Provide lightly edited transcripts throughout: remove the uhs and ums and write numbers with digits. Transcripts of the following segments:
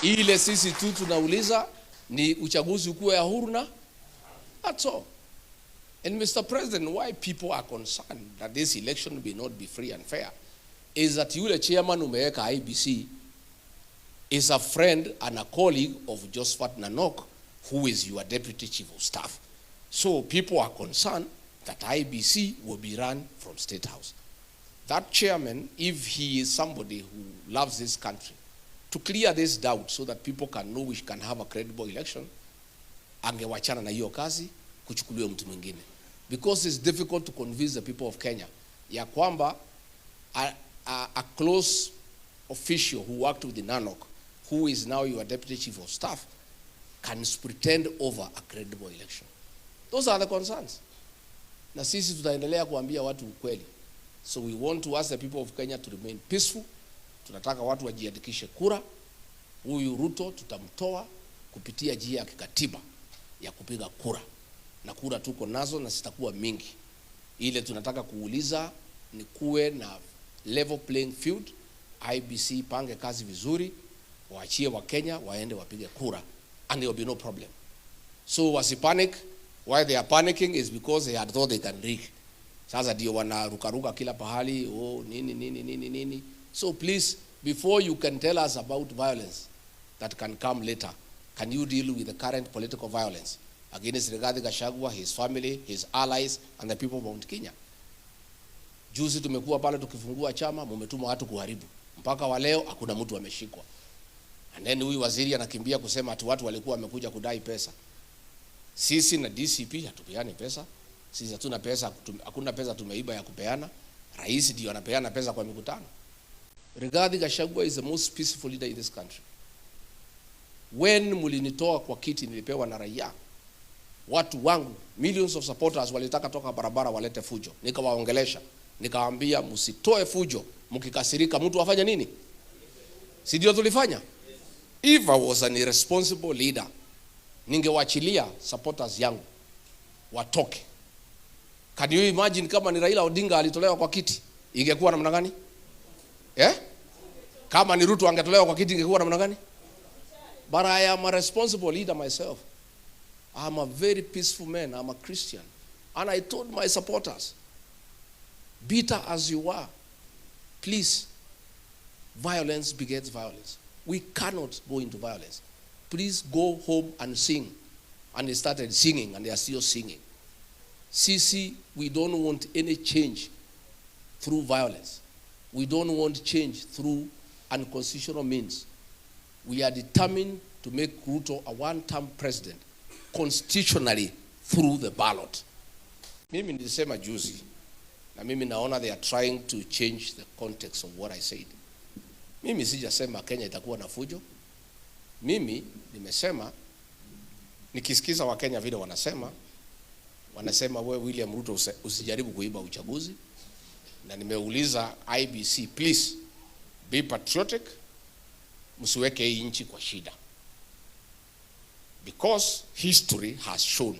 Ile sisi tu tunauliza ni uchaguzi ukuwe ya huru na that's all. And Mr. President, why people are concerned that this election may not be free and fair is that yule chairman umeweka IBC is a friend and a colleague of Josephat Nanok, who is your deputy chief of staff. So people are concerned that IBC will be run from State House. That chairman, if he is somebody who loves this country, to clear this doubt so that people can know we can have a credible election, angewachana na hiyo kazi, kuchukuliwe mtu mwingine. Because it's difficult to convince the people of Kenya ya kwamba a close official who worked with the Nanok, who is now your deputy chief of staff, can pretend over a credible election. Those are the concerns. Na sisi tutaendelea kuambia watu ukweli. So we want to ask the people of Kenya to remain peaceful. Tunataka watu wajiandikishe kura. Huyu Ruto tutamtoa kupitia njia ya kikatiba ya kupiga kura. Na kura tuko nazo na zitakuwa mingi. Ile tunataka kuuliza ni kuwe na level playing field. IBC pange kazi vizuri, waachie wa Kenya waende wapige kura, and there will be no problem. So wasipanic. Why they are panicking is because they had thought they can rig. Sasa ndio wanarukaruka kila pahali, oh nini. So please, before you can tell us about violence that can come later, can you deal with the current political violence against Gachagua, his family, his allies, and the people of Mount Kenya? Juzi tumekuwa pale tukifungua chama, mumetuma watu kuharibu. Mpaka wa leo hakuna mtu ameshikwa. And then huyu waziri anakimbia kusema ati watu walikuwa wamekuja kudai pesa. Sisi na DCP hatupeani pesa. Sisi hatuna pesa, hakuna pesa tumeiba ya kupeana. Rais ndio anapeana pesa kwa mikutano. Gachagua is the most peaceful leader in this country. When mulinitoa kwa kiti nilipewa na raia, watu wangu, millions of supporters walitaka toka barabara walete fujo. Nikawaongelesha, nikawaambia msitoe fujo, mkikasirika mtu afanye nini? Si ndio tulifanya? If I was an irresponsible leader, ningewachilia supporters yangu watoke. Can you imagine kama ni Raila Odinga alitolewa kwa kiti, ingekuwa namna gani? Kama ni Ruto angetolewa kwa kiti ingekuwa namna gani? But I am a responsible leader myself. I am a very peaceful man. I am a Christian. And I told my supporters, bitter as you are, please, violence begets violence. We cannot go into violence. Please go home and sing. And they started singing, and they are still singing. Sisi, we don't want any change through violence. We don't want change through unconstitutional means. We are determined to make Ruto a one-term president constitutionally through the ballot. Mimi nilisema juzi, na mimi naona they are trying to change the context of what I said. Mimi sijasema Kenya itakuwa na fujo. Mimi nimesema, nikisikiza wa Kenya vile wanasema wewe William Ruto usijaribu kuiba uchaguzi. Na nimeuliza IBC, please be patriotic, msiweke hii nchi kwa shida. Because history has shown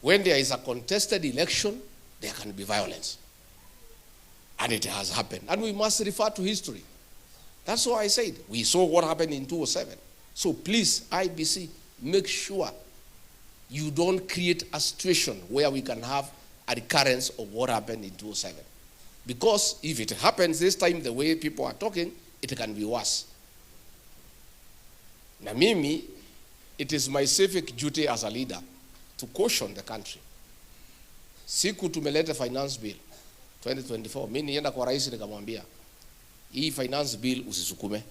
when there is a contested election, there can be violence. And it has happened. And we must refer to history. That's why I said, we saw what happened in 2007. So please, IBC, make sure you don't create a situation where we can have a recurrence of what happened in 2007. Because if it happens this time the way people are talking, it can be worse. Na mimi, it is my civic duty as a leader to caution the country. Siku tumeleta finance bill 2024, mimi nienda kwa rais nikamwambia, hii finance bill usisukume.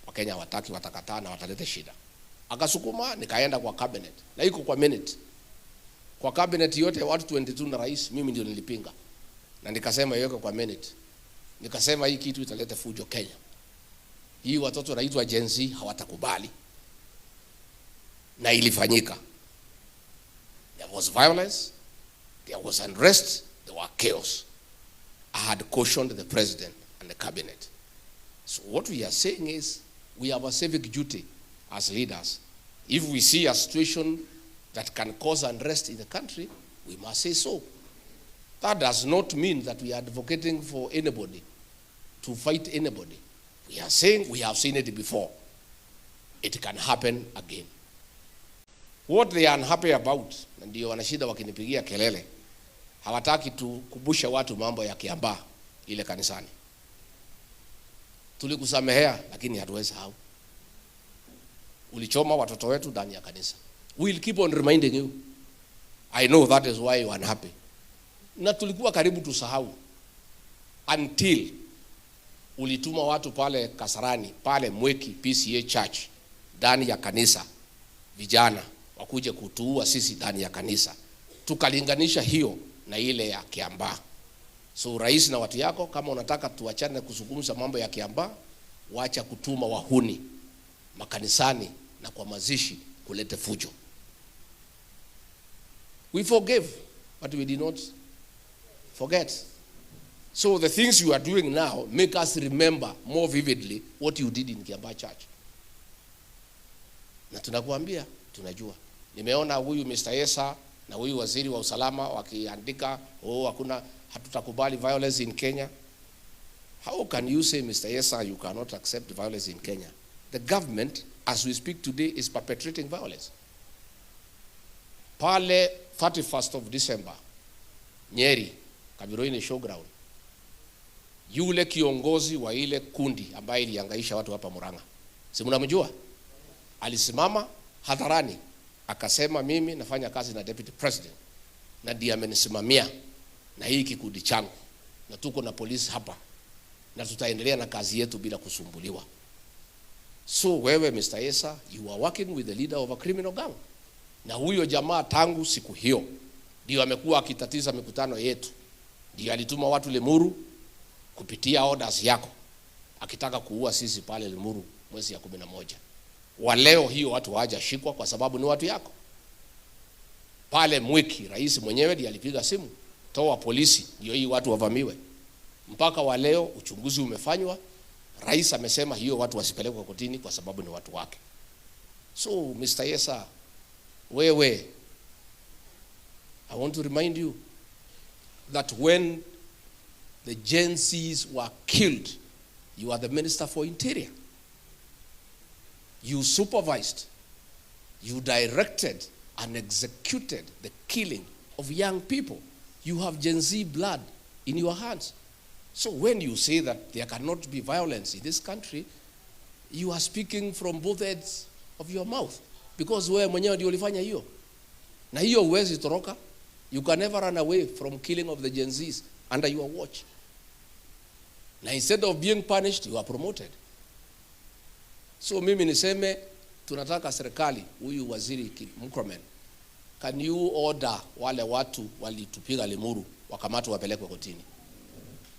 Wakenya hawataki, watakataa na wataleta shida. Akasukuma, nikaenda kwa cabinet. Na iko kwa minute. Kwa cabinet yote watu 22 na rais, mimi ndio nilipinga. Na nikasema iweke kwa minute. Nikasema hii kitu italeta fujo Kenya. Hii watoto wanaitwa Gen Z hawatakubali. Na ilifanyika. There was violence, there was unrest, there were chaos. I had cautioned the president and the cabinet. So what we are saying is, we have a civic duty as leaders. If we see a situation that can cause unrest in the country, we must say so. That does not mean that we are advocating for anybody to fight anybody. We are saying we have seen it before. it can happen again. What they are unhappy about, na ndio wanashida wakinipigia kelele, hawataki tukubusha watu mambo ya Kiambaa ile kanisani. Tulikusamehea lakini hatuwezi hau. Ulichoma watoto wetu ndani ya kanisa. We'll keep on reminding you. I know that is why you are unhappy. Na tulikuwa karibu tusahau until ulituma watu pale Kasarani, pale Mweki PCA Church ndani ya kanisa, vijana wakuje kutuua sisi ndani ya kanisa. Tukalinganisha hiyo na ile ya Kiambaa. So rais na watu yako, kama unataka tuachane kuzungumza mambo ya Kiambaa, wacha kutuma wahuni makanisani na kwa mazishi kulete fujo. We forgave, but we did not forget. So the things you are doing now make us remember more vividly what you did in Kiambaa Church. Na tunakuambia, tunajua. Nimeona huyu Mr. Yesa na huyu waziri wa usalama wakiandika, hakuna, hatutakubali violence in Kenya. How can you say, Mr. Yesa, you cannot accept violence in Kenya? The government, as we speak today, is perpetrating violence. Pale 31st of December, Nyeri, Kabiroini showground, yule kiongozi wa ile kundi ambaye ilihangaisha watu hapa Murang'a, si mnamjua? Alisimama hadharani akasema, mimi nafanya kazi na deputy president na ndiye amenisimamia na hii kikundi changu, na tuko na polisi hapa na tutaendelea na kazi yetu bila kusumbuliwa. So wewe Mr. Yesa, you are working with the leader of a criminal gang. Na huyo jamaa tangu siku hiyo ndio amekuwa akitatiza mikutano yetu. Ndio alituma watu Limuru kupitia orders yako akitaka kuua sisi pale Limuru mwezi ya 11. Wa leo hiyo watu hawajashikwa kwa sababu ni watu yako. Pale Mweki rais mwenyewe ndiye alipiga simu, toa polisi ndio hii watu wavamiwe. Mpaka wa leo uchunguzi umefanywa, rais amesema hiyo watu wasipelekwe kotini kwa sababu ni watu wake. So Mr. Yesa, wewe, I want to remind you that when the Gen Zs were killed, you are the Minister for Interior. You supervised, you directed and executed the killing of young people. You have Gen Z blood in your hands. So when you say that there cannot be violence in this country, you are speaking from both ends of your mouth. Because wewe mwenyewe ndio ulifanya hiyo. Na hiyo huwezi toroka. You can never run away from killing of the Gen Zs under your watch. Na instead of being punished, you are promoted. So mimi niseme, tunataka serikali, huyu waziri Murkomen, can you order wale watu walitupiga Limuru wakamatwe wapelekwe kotini?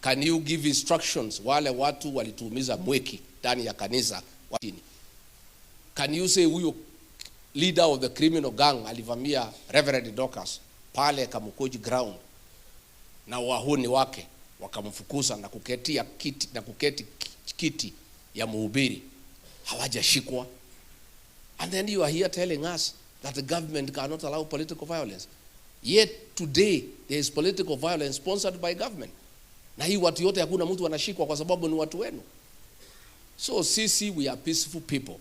Can you give instructions wale watu walituumiza Mweki ndani ya kanisa kotini? Can you say huyo leader of the criminal gang alivamia Reverend Dorcas pale Kamukoji ground na wahuni wake wakamfukuza na kuketia kiti na kuketi kiti ya mhubiri, hawajashikwa? And then you are here telling us that the government cannot allow political violence. Yet today there is political violence sponsored by government. Na hii watu yote hakuna mtu anashikwa kwa sababu ni watu wenu. So sisi, we are peaceful people.